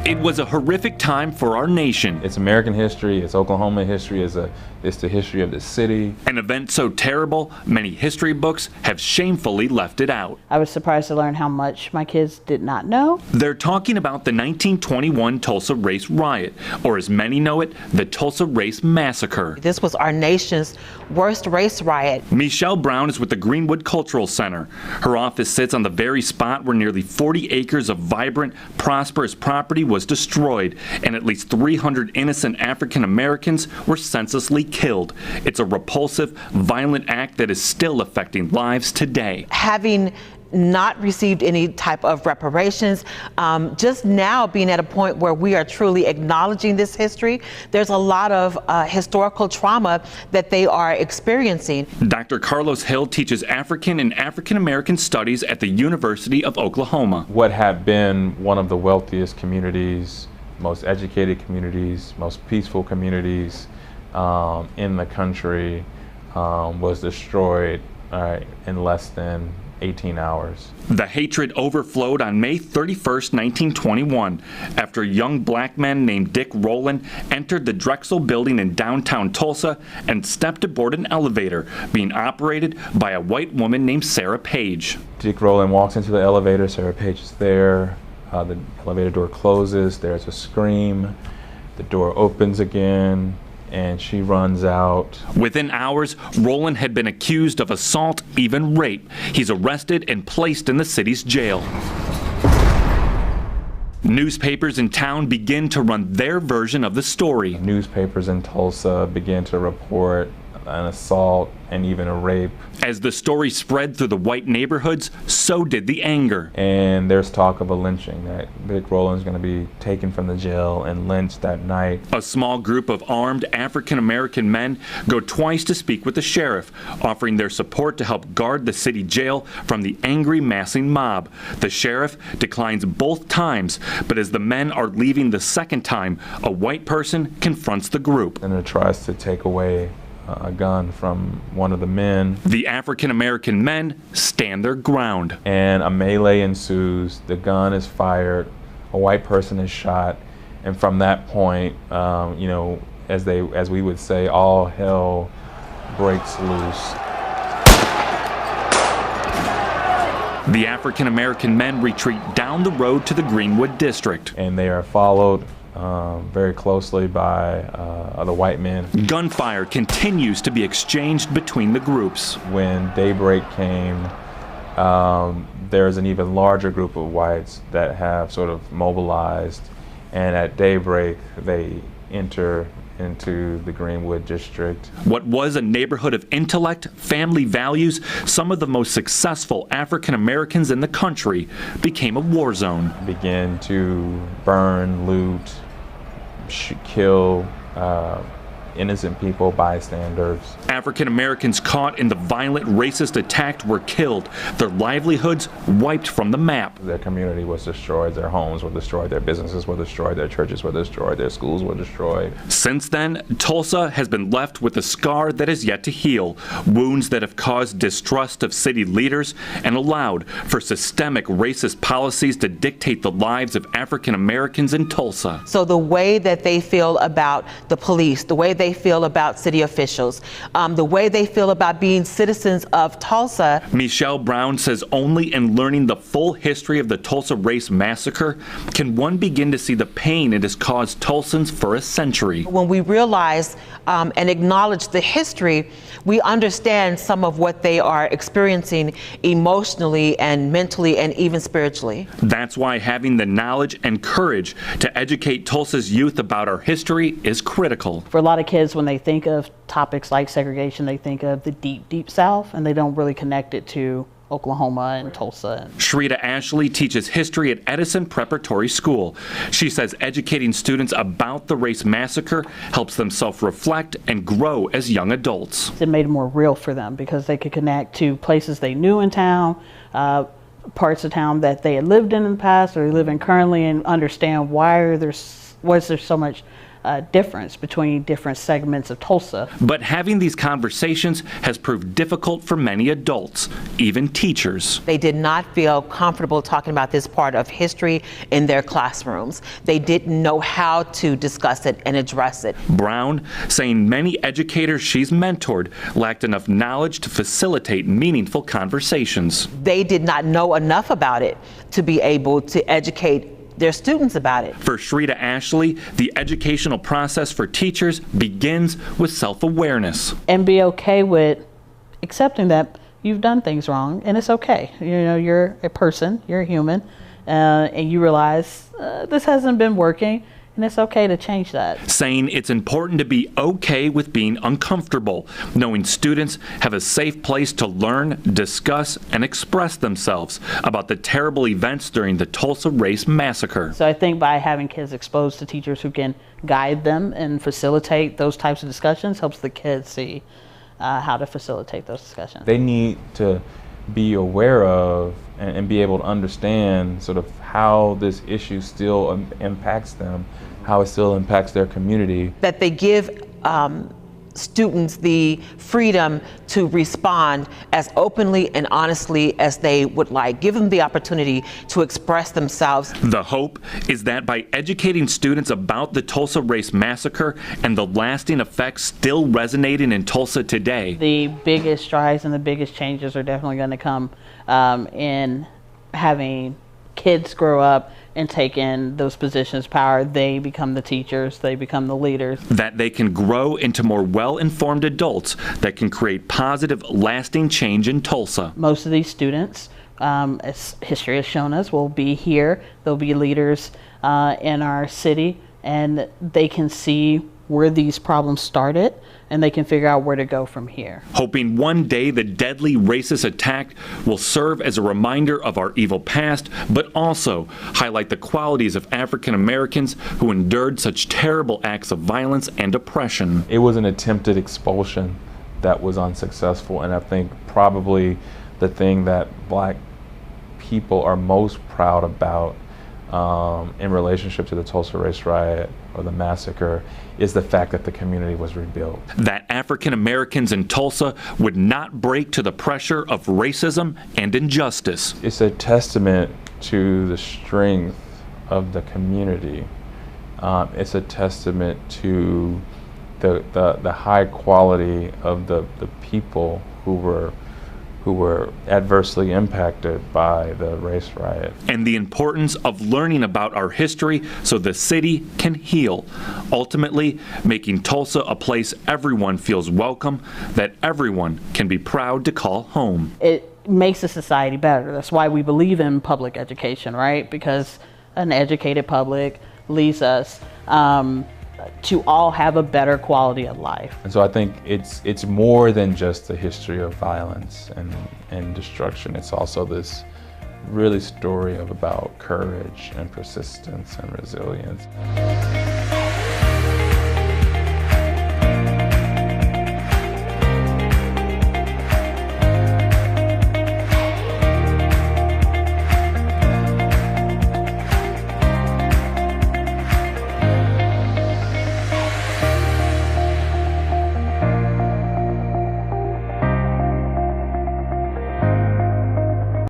It was a horrific time for our nation. It's American history, it's Oklahoma history, it's the history of the city. An event so terrible, many history books have shamefully left it out. I was surprised to learn how much my kids did not know. They're talking about the 1921 Tulsa Race Riot, or as many know it, the Tulsa Race Massacre. This was our nation's worst race riot. Michelle Brown is with the Greenwood Cultural Center. Her office sits on the very spot where nearly 40 acres of vibrant, prosperous property was destroyed, and at least 300 innocent African Americans were senselessly killed. It's a repulsive, violent act that is still affecting lives today. Having not received any type of reparations, just now being at a point where we are truly acknowledging this history, there's a lot of historical trauma that they are experiencing. Dr. Carlos Hill teaches African and African American studies at the University of Oklahoma. What had been one of the wealthiest communities, most educated communities, most peaceful communities in the country was destroyed in less than 18 hours. The hatred overflowed on May 31st, 1921, after a young black man named Dick Rowland entered the Drexel building in downtown Tulsa and stepped aboard an elevator being operated by a white woman named Sarah Page. Dick Rowland walks into the elevator, Sarah Page is there, the elevator door closes, there's a scream, the door opens again, and she runs out. Within hours, Rowland had been accused of assault, even rape. He's arrested and placed in the city's jail. Newspapers in town begin to run their version of the story. Newspapers in Tulsa begin to report an assault and even a rape. As the story spread through the white neighborhoods, so did the anger. And there's talk of a lynching, that Dick Rowland's going to be taken from the jail and lynched that night. A small group of armed African-American men go twice to speak with the sheriff, offering their support to help guard the city jail from the angry massing mob. The sheriff declines both times, but as the men are leaving the second time, a white person confronts the group. And it tries to take away a gun from one of the men. The African-American men stand their ground. And a melee ensues, the gun is fired, a white person is shot, and from that point, you know, as we would say, all hell breaks loose. The African-American men retreat down the road to the Greenwood district. And they are followed very closely by the white men. Gunfire continues to be exchanged between the groups. When daybreak came, there's an even larger group of whites that have sort of mobilized, and at daybreak they enter into the Greenwood district. What was a neighborhood of intellect, family values, some of the most successful African Americans in the country, became a war zone. Began to burn, loot, kill innocent people, bystanders. African Americans caught in the violent racist attack were killed, their livelihoods wiped from the map. Their community was destroyed, their homes were destroyed, their businesses were destroyed, their churches were destroyed, their schools were destroyed. Since then, Tulsa has been left with a scar that is yet to heal, wounds that have caused distrust of city leaders and allowed for systemic racist policies to dictate the lives of African Americans in Tulsa. So the way that they feel about the police, the way they feel about city officials, the way they feel about being citizens of Tulsa. Michelle Brown says only in learning the full history of the Tulsa Race Massacre can one begin to see the pain it has caused Tulsans for a century. When we realize and acknowledge the history, we understand some of what they are experiencing emotionally and mentally and even spiritually. That's why having the knowledge and courage to educate Tulsa's youth about our history is critical. For a lot of kids, when they think of topics like segregation, they think of the deep, deep South, and they don't really connect it to Oklahoma and Tulsa. Shrita Ashley teaches history at Edison Preparatory School. She says educating students about the race massacre helps them self-reflect and grow as young adults. It made it more real for them because they could connect to places they knew in town, parts of town that they had lived in the past or they live in currently, and understand why was there so much difference between different segments of Tulsa. But having these conversations has proved difficult for many adults, even teachers. They did not feel comfortable talking about this part of history in their classrooms. They didn't know how to discuss it and address it. Brown saying many educators she's mentored lacked enough knowledge to facilitate meaningful conversations. They did not know enough about it to be able to educate their students about it. For Shrita Ashley, the educational process for teachers begins with self-awareness. And be okay with accepting that you've done things wrong, and it's okay. You know, you're a person, you're a human, and you realize this hasn't been working, and it's okay to change that. Saying it's important to be okay with being uncomfortable, knowing students have a safe place to learn, discuss, and express themselves about the terrible events during the Tulsa race massacre. So I think by having kids exposed to teachers who can guide them and facilitate those types of discussions helps the kids see how to facilitate those discussions. They need to be aware of and be able to understand sort of how this issue still impacts them, how it still impacts their community. That they give students the freedom to respond as openly and honestly as they would like. Give them the opportunity to express themselves. The hope is that by educating students about the Tulsa race massacre and the lasting effects still resonating in Tulsa today, the biggest strides and the biggest changes are definitely going to come in having kids grow up and take in those positions of power. They become the teachers, they become the leaders. That they can grow into more well-informed adults that can create positive, lasting change in Tulsa. Most of these students, as history has shown us, will be here. They'll be leaders in our city, and they can see where these problems started, and they can figure out where to go from here. Hoping one day the deadly racist attack will serve as a reminder of our evil past, but also highlight the qualities of African Americans who endured such terrible acts of violence and oppression. It was an attempted expulsion that was unsuccessful, and I think probably the thing that Black people are most proud about in relationship to the Tulsa race riot or the massacre is the fact that the community was rebuilt. That African Americans in Tulsa would not break to the pressure of racism and injustice. It's a testament to the strength of the community. It's a testament to the high quality of the people who were adversely impacted by the race riot. And the importance of learning about our history so the city can heal, ultimately making Tulsa a place everyone feels welcome, that everyone can be proud to call home. It makes the society better. That's why we believe in public education, right? Because an educated public leads us to all have a better quality of life. And so I think it's more than just the history of violence and destruction. It's also this really story about courage and persistence and resilience.